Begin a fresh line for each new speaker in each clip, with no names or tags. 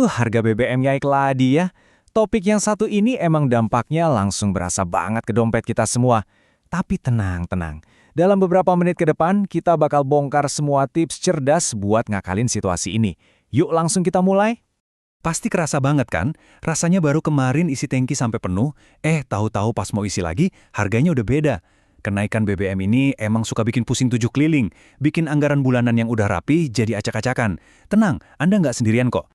Harga BBM naik lagi ya. Topik yang satu ini emang dampaknya langsung berasa banget ke dompet kita semua. Tapi tenang. Dalam beberapa menit ke depan, kita bakal bongkar semua tips cerdas buat ngakalin situasi ini. Yuk langsung kita mulai.
Pasti kerasa banget kan? Rasanya baru kemarin isi tangki sampai penuh, tahu-tahu pas mau isi lagi, harganya udah beda. Kenaikan BBM ini emang suka bikin pusing tujuh keliling, bikin anggaran bulanan yang udah rapi jadi acak-acakan. Tenang, Anda nggak sendirian kok.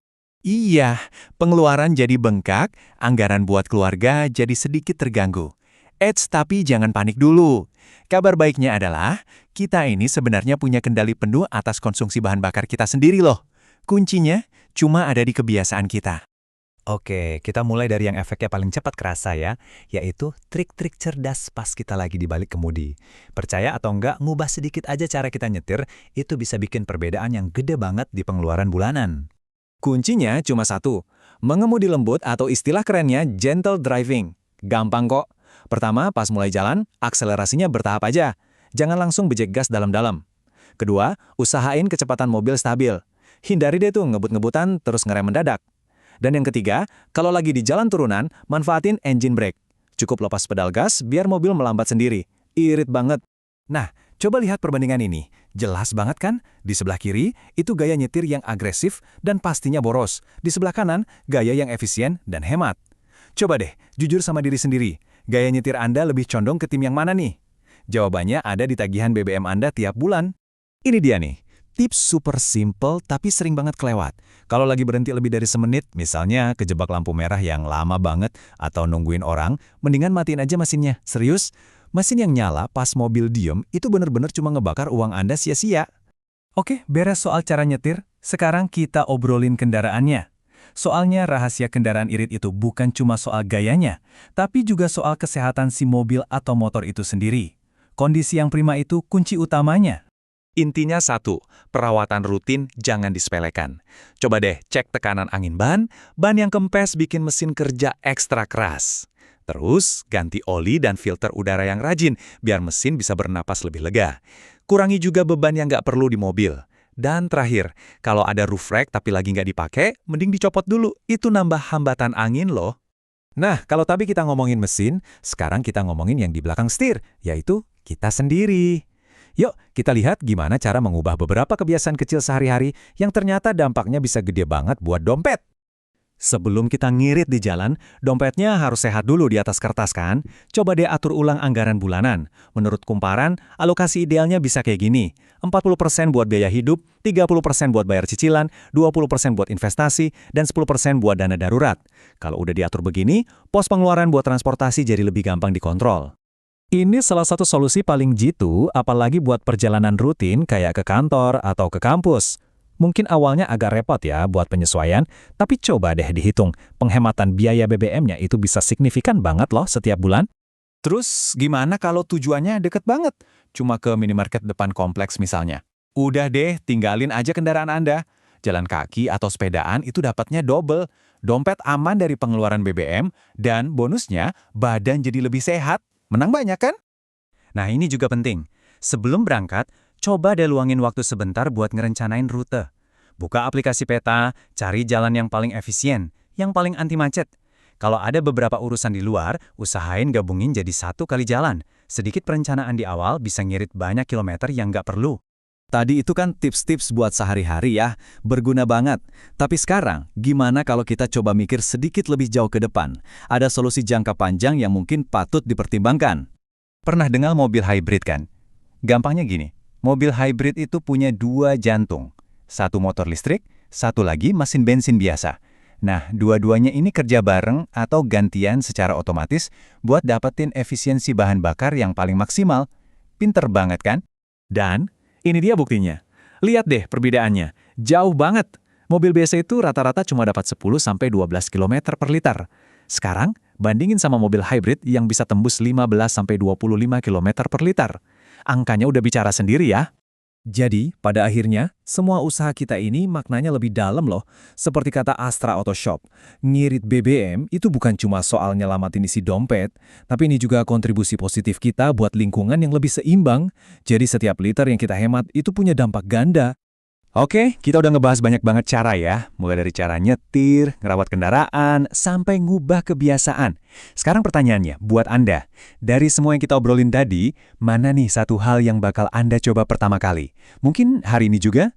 Iya, pengeluaran jadi bengkak, anggaran buat keluarga jadi sedikit terganggu. Tapi jangan panik dulu. Kabar baiknya adalah, kita ini sebenarnya punya kendali penuh atas konsumsi bahan bakar kita sendiri loh. Kuncinya cuma ada di kebiasaan kita.
Oke, kita mulai dari yang efeknya paling cepat kerasa ya, yaitu trik-trik cerdas pas kita lagi di balik kemudi. Percaya atau enggak, ngubah sedikit aja cara kita nyetir, itu bisa bikin perbedaan yang gede banget di pengeluaran bulanan.
Kuncinya cuma satu, mengemudi lembut atau istilah kerennya gentle driving. Gampang kok. Pertama, pas mulai jalan, akselerasinya bertahap aja. Jangan langsung bejek gas dalam-dalam. Kedua, usahain kecepatan mobil stabil. Hindari deh tuh ngebut-ngebutan terus ngerem mendadak. Dan yang ketiga, kalau lagi di jalan turunan, manfaatin engine brake. Cukup lepas pedal gas biar mobil melambat sendiri. Irit banget. Nah, coba lihat perbandingan ini. Jelas banget kan? Di sebelah kiri, itu gaya nyetir yang agresif dan pastinya boros. Di sebelah kanan, gaya yang efisien dan hemat. Coba deh, jujur sama diri sendiri. Gaya nyetir Anda lebih condong ke tim yang mana nih? Jawabannya ada di tagihan BBM Anda tiap bulan. Ini dia nih. Tips super simple tapi sering banget kelewat. Kalau lagi berhenti lebih dari semenit, misalnya kejebak lampu merah yang lama banget atau nungguin orang, mendingan matiin aja mesinnya. Serius? Mesin yang nyala pas mobil diem itu bener-bener cuma ngebakar uang Anda sia-sia. Oke, beres soal cara nyetir. Sekarang kita obrolin kendaraannya. Soalnya rahasia kendaraan irit itu bukan cuma soal gayanya, tapi juga soal kesehatan si mobil atau motor itu sendiri. Kondisi yang prima itu kunci utamanya.
Intinya satu, perawatan rutin jangan disepelekan. Coba deh cek tekanan angin ban yang kempes bikin mesin kerja ekstra keras. Terus, ganti oli dan filter udara yang rajin, biar mesin bisa bernapas lebih lega. Kurangi juga beban yang nggak perlu di mobil. Dan terakhir, kalau ada roof rack tapi lagi nggak dipakai, mending dicopot dulu. Itu nambah hambatan angin loh.
Nah, kalau tadi kita ngomongin mesin, sekarang kita ngomongin yang di belakang setir, yaitu kita sendiri. Yuk, kita lihat gimana cara mengubah beberapa kebiasaan kecil sehari-hari yang ternyata dampaknya bisa gede banget buat dompet. Sebelum kita ngirit di jalan, dompetnya harus sehat dulu di atas kertas kan? Coba deh atur ulang anggaran bulanan. Menurut kumparan, alokasi idealnya bisa kayak gini. 40% buat biaya hidup, 30% buat bayar cicilan, 20% buat investasi, dan 10% buat dana darurat. Kalau udah diatur begini, pos pengeluaran buat transportasi jadi lebih gampang dikontrol. Ini salah satu solusi paling jitu, apalagi buat perjalanan rutin kayak ke kantor atau ke kampus. Mungkin awalnya agak repot ya buat penyesuaian, tapi coba deh dihitung. Penghematan biaya BBM-nya itu bisa signifikan banget loh setiap bulan. Terus gimana kalau tujuannya deket banget? Cuma ke minimarket depan kompleks misalnya. Udah deh, tinggalin aja kendaraan Anda. Jalan kaki atau sepedaan itu dapatnya double. Dompet aman dari pengeluaran BBM, dan bonusnya badan jadi lebih sehat. Menang banyak kan? Nah ini juga penting. Sebelum berangkat, coba deh luangin waktu sebentar buat ngerencanain rute. Buka aplikasi peta, cari jalan yang paling efisien, yang paling anti macet. Kalau ada beberapa urusan di luar, usahain gabungin jadi satu kali jalan. Sedikit perencanaan di awal bisa ngirit banyak kilometer yang nggak perlu. Tadi itu kan tips-tips buat sehari-hari ya, berguna banget. Tapi sekarang, gimana kalau kita coba mikir sedikit lebih jauh ke depan? Ada solusi jangka panjang yang mungkin patut dipertimbangkan. Pernah dengar mobil hybrid kan? Gampangnya gini, mobil hybrid itu punya dua jantung. Satu motor listrik, satu lagi mesin bensin biasa. Nah, dua-duanya ini kerja bareng atau gantian secara otomatis buat dapetin efisiensi bahan bakar yang paling maksimal. Pinter banget kan? Dan ini dia buktinya. Lihat deh perbedaannya. Jauh banget. Mobil biasa itu rata-rata cuma dapat 10-12 km per liter. Sekarang, bandingin sama mobil hybrid yang bisa tembus 15-25 km per liter. Angkanya udah bicara sendiri ya. Jadi, pada akhirnya, semua usaha kita ini maknanya lebih dalam loh. Seperti kata Astra Auto Shop, ngirit BBM itu bukan cuma soal nyelamatin isi dompet, tapi ini juga kontribusi positif kita buat lingkungan yang lebih seimbang. Jadi setiap liter yang kita hemat itu punya dampak ganda.
Oke, kita udah ngebahas banyak banget cara ya. Mulai dari cara nyetir, ngerawat kendaraan, sampai ngubah kebiasaan. Sekarang pertanyaannya, buat Anda. Dari semua yang kita obrolin tadi, mana nih satu hal yang bakal Anda coba pertama kali? Mungkin hari ini juga?